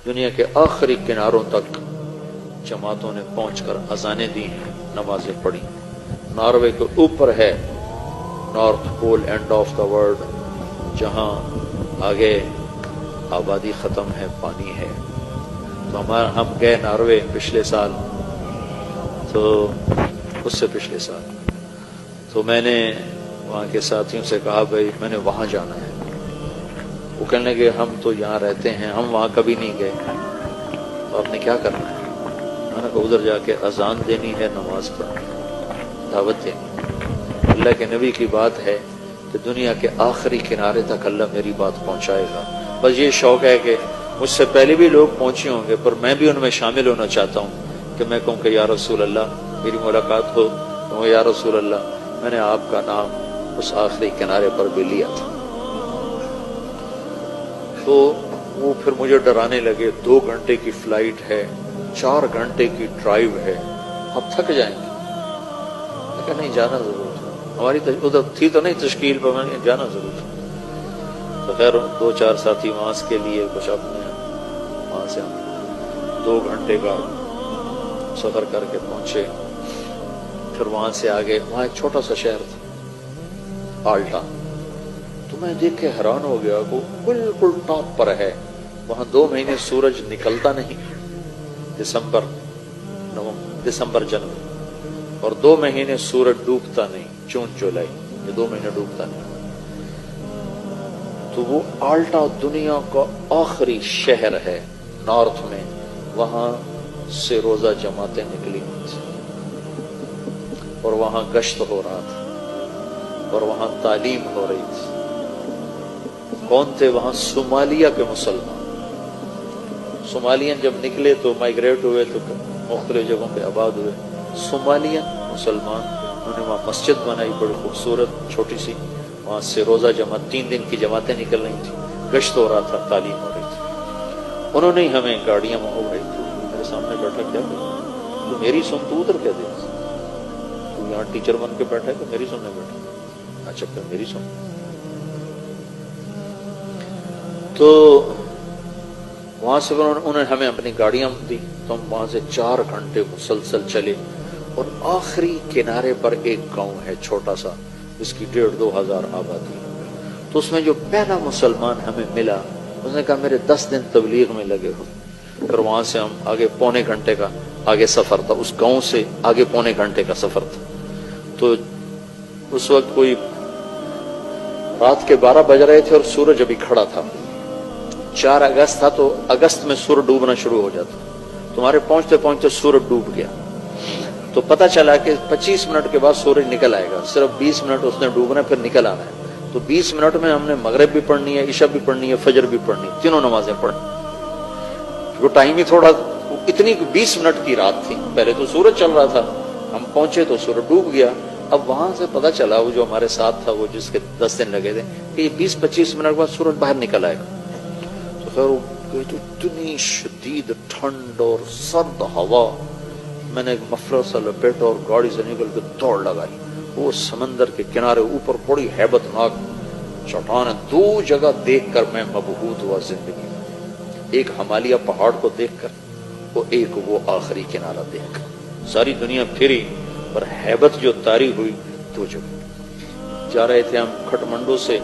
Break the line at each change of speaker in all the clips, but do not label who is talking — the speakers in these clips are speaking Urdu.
دنیا کے آخری کناروں تک جماعتوں نے پہنچ کر اذانیں دی ہیں، نمازیں پڑھی۔ ناروے کے اوپر ہے north pole end of the world, جہاں آگے آبادی ختم ہے، پانی ہے۔ تو ہم گئے ناروے پچھلے سال، تو اس سے پچھلے سال، تو میں نے وہاں کے ساتھیوں سے کہا بھائی میں نے وہاں جانا ہے۔ وہ کہنے لگے ہم تو یہاں رہتے ہیں، ہم وہاں کبھی نہیں گئے، تو آپ نے کیا کرنا ہے؟ میں نے کہا ادھر جا کے اذان دینی ہے، نماز پڑھنی ہے، دعوت دینی ہے۔ اللہ کے نبی کی بات ہے کہ دنیا کے آخری کنارے تک اللہ میری بات پہنچائے گا۔ بس یہ شوق ہے کہ مجھ سے پہلے بھی لوگ پہنچے ہوں گے، پر میں بھی ان میں شامل ہونا چاہتا ہوں کہ میں کہوں کہ یا رسول اللہ میری ملاقات ہو، تو یا رسول اللہ میں نے آپ کا نام اس آخری کنارے پر بھی لیا تھا۔ تو وہ پھر مجھے ڈرانے لگے، 2 گھنٹے کی فلائٹ ہے، 4 گھنٹے کی ڈرائیو ہے، آپ تھک جائیں گے۔ میں کہا نہیں، جانا ضرور تھا، ہماری ادھر تھی تو نہیں تشکیل پر، میں نے جانا ضرور تھا۔ تو خیر 2-4 ساتھی وہاں کے لیے کچھ اپنے، وہاں سے ہم 2 گھنٹے کا سفر کر کے پہنچے۔ پھر وہاں سے آگے، وہاں ایک چھوٹا سا شہر تھا آلٹا، تو میں دیکھ کے حیران ہو گیا، وہ بالکل ٹاپ پر ہے، وہاں 2 مہینے سورج نکلتا نہیں، دسمبر جنوری، اور 2 مہینے سورج ڈوبتا نہیں، جون جولائی، یہ 2 مہینے ڈوبتا نہیں۔ تو وہ آلٹا دنیا کا آخری شہر ہے نارتھ میں، وہاں سے روزہ جماعتیں نکلی ہوئی تھی، اور وہاں گشت ہو رہا تھا، اور وہاں تعلیم ہو رہی تھی۔ کون تھے وہاں؟ صومالیہ کے مسلمان۔ صومالین جب نکلے تو مائگریٹ ہوئے تو مختلف جگہوں پہ آباد ہوئے۔ صومالین مسلمان، انہوں نے وہاں مسجد بنائی بڑی خوبصورت چھوٹی سی، وہاں سے روزہ جماعت 3 دن کی جماعتیں نکل رہی تھیں، گشت ہو رہا تھا، تعلیم ہو رہی تھی۔ انہوں نے ہمیں گاڑیاں میں ہو رہی تھی، میرے سامنے بیٹھا، کیا تو میری سن، تو ادھر کیا دے، تو یہاں ٹیچر بن کے بیٹھا ہے کہ میری سننے بیٹھا؟ اچھا پھر میری سن۔ تو وہاں سے انہوں نے ہمیں اپنی گاڑیاں دی، تو ہم وہاں سے 4 گھنٹے مسلسل چلے، اور آخری کنارے پر ایک گاؤں ہے چھوٹا سا، جس کی 1,500-2 ہزار آبادی۔ تو اس میں جو پہلا مسلمان ہمیں ملا، اس نے کہا میرے 10 دن تبلیغ میں لگے ہو۔ پھر وہاں سے ہم آگے 1.25 گھنٹے کا آگے سفر تھا، اس گاؤں سے آگے 1.25 گھنٹے کا سفر تھا۔ تو اس وقت کوئی رات کے 12 بج رہے تھے اور سورج ابھی کھڑا تھا، 4 اگست تھا، تو اگست میں سورج ڈوبنا شروع ہو جاتا، تمہارے پہنچتے پہنچتے سورج ڈوب گیا۔ تو پتہ چلا کہ 25 منٹ کے بعد سورج نکل آئے گا، صرف 20 منٹ اس نے ڈوبنا، پھر نکل آنا ہے۔ تو 20 منٹ میں ہم نے مغرب بھی پڑھنی ہے، عشاء بھی پڑھنی ہے، فجر بھی پڑھنی ہے، تینوں نمازیں پڑھنی۔ وہ ٹائم ہی تھوڑا، اتنی 20 منٹ کی رات تھی، پہلے تو سورج چل رہا تھا، ہم پہنچے تو سورج ڈوب گیا۔ اب وہاں سے پتہ چلا، وہ جو ہمارے ساتھ تھا، وہ جس کے 10 دن لگے تھے، کہ یہ 20-25 منٹ بعد سورج باہر نکل آئے گا۔ تو خیر اتنی شدید ٹھنڈ اور سرد ہوا، میں نے مفلر سے لپیٹا اور گاڑی سے نکل کے دوڑ لگائی۔ وہ سمندر کے کنارے اوپر بڑی ہیبت ناک چٹان، 2 جگہ دیکھ کر میں مبہوت ہوا زندگی میں، ایک ہمالیہ پہاڑ کو دیکھ کر، اور ایک وہ آخری کنارہ دیکھ کر۔ ساری دنیا پھری، پر ہیبت جو طاری ہوئی 2 جگہ۔ جا رہے تھے ہم کھٹمنڈو سے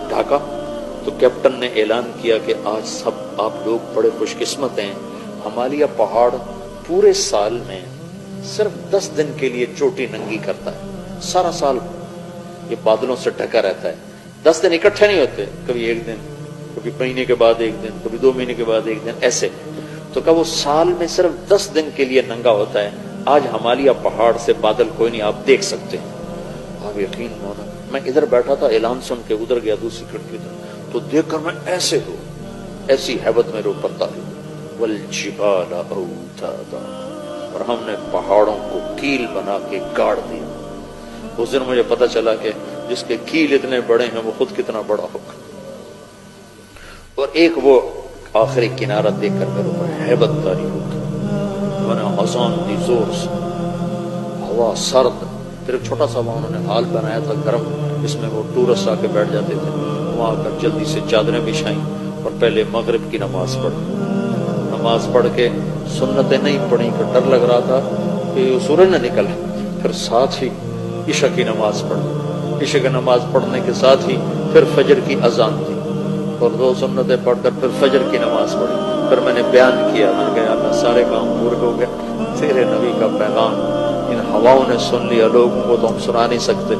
ڈھاکہ، تو کیپٹن نے اعلان کیا کہ آج سب آپ لوگ بڑے خوش قسمت ہیں، ہمالیہ پہاڑ پورے سال میں صرف 10 دن کے لیے چوٹی ننگی کرتا ہے، سارا سال یہ بادلوں سے ڈھکا رہتا ہے، 10 دن اکٹھے نہیں ہوتے، کبھی 1 دن، کبھی مہینے کے بعد 1 دن، کبھی 2 مہینے کے بعد 1 دن، ایسے۔ تو کہ وہ سال میں صرف 10 دن کے لیے ننگا ہوتا ہے، آج ہمالیہ پہاڑ سے بادل کوئی نہیں، آپ دیکھ سکتے ہیں۔ آپ یقین ہونا، میں ادھر بیٹھا تھا، اعلان سن کے ادھر گیا دوسری کھڑکی تک، تو دیکھ کر میں ایسے ہو، ایسی ہیبت میرے اوپر طاری، والجبال اوتادا، اور ہم نے پہاڑوں کو کیل بنا کے گاڑ دیا۔ اس دن مجھے پتا چلا کہ جس کے کیل اتنے بڑے ہیں وہ خود کتنا بڑا ہوگا۔ اور ایک وہ آخری کنارہ دیکھ کر میرے اوپر ہیبت طاری ہوگی، میں نے آسان دی زور سے، ہوا سرد، پھر ایک چھوٹا سا وہاں انہوں نے ہال بنایا تھا گرم، جس میں وہ ٹورسٹ آ کے بیٹھ جاتے تھے، وہاں کر جلدی سے چادریں بچھائیں اور پہلے مغرب کی نماز پڑھی۔ نماز پڑھ کے سنتیں نہیں پڑھی کہ ڈر لگ رہا تھا کہ سورج نہ نکلے، پھر ساتھ ہی عشاء کی نماز پڑھی، عشاء کی نماز پڑھنے کے ساتھ ہی پھر فجر کی اذان دی اور 2 سنتیں پڑھ کر پھر فجر کی نماز پڑھی۔ پھر میں نے بیان کیا، میں نے کہا اللہ سارے کام پورے ہو گئے، تیرے نبی کا پیغام ان ہواؤں نے سن لیا، لوگوں کو تو ہم سنا نہیں سکتے،